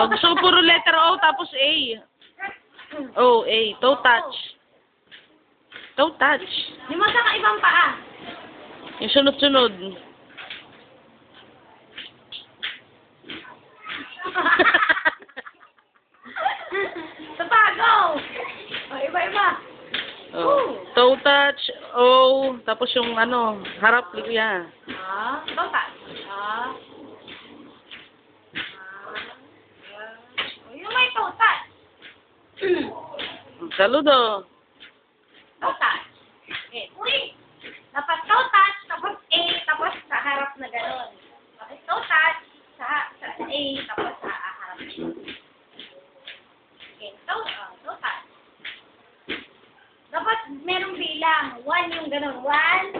Oh, gusto ko puro letter O tapos A. O, A. Toe touch. Toe touch. Di mo sa ibang paa. Yung sunod-sunod. Sa pa, go! O, iba-iba. Oh. Toe touch, O, tapos yung ano, harap, yan. Bangka. Yung may total. Saludo. Total. Okay. Uy! Dapat total, tapos A, tapos sa harap na gano'n. Okay, total, sa A, tapos sa harap. Okay, total. Dapat merong bilang. 1 yung gano'n. 1,